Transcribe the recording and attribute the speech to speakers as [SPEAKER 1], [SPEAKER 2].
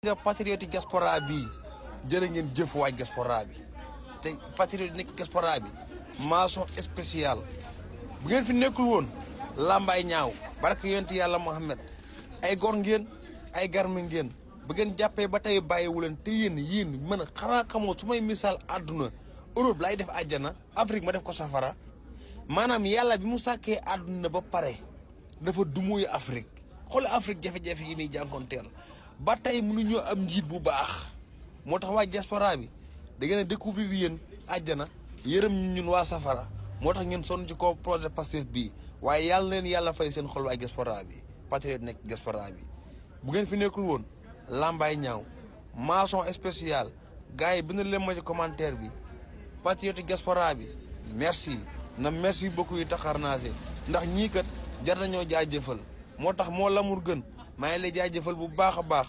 [SPEAKER 1] nga patriote diaspora bi jërë ngeen jëf waay diaspora bi te patriote nekk diaspora bi mention spéciale bu ngeen fi nekkul woon lambay ñaaw barke yonti yàlla Muhammad ay gor ngeen ay garmi ngeen bu ngeen jàppee ba tey bàyyiwu leen te yéen mën a xanaa xamoo su may misaal àdduna Europe lay def àjjana Afrique ma def ko safara maanaam yàlla bi mu sàkkee àdduna ba pare dafa dumuy Afrique xool Afrique jafe-jafe yi nii jànkoonteel ba tey mënuñoo am njiit bu baax moo tax waa diaspora bi da ngeen a découvrir yéen àjjana yërëm ñun waa safara moo tax ngeen sonn ci ko projet Pastef bii waaye yàlla leen yàlla fay seen xol waa diaspora bi patriote nekk diaspora bi bu ngeen fi nekkul woon lambay ñaaw mention spéciale gars yi bind leen ma ci commentaire bi patriote diaspora bi merci merci beaucoup yi taxaar naase ndax ñii kat jar nañoo jaajëfal moo tax moo lamur gën maa ngi lay jaajëfal bu baax a baax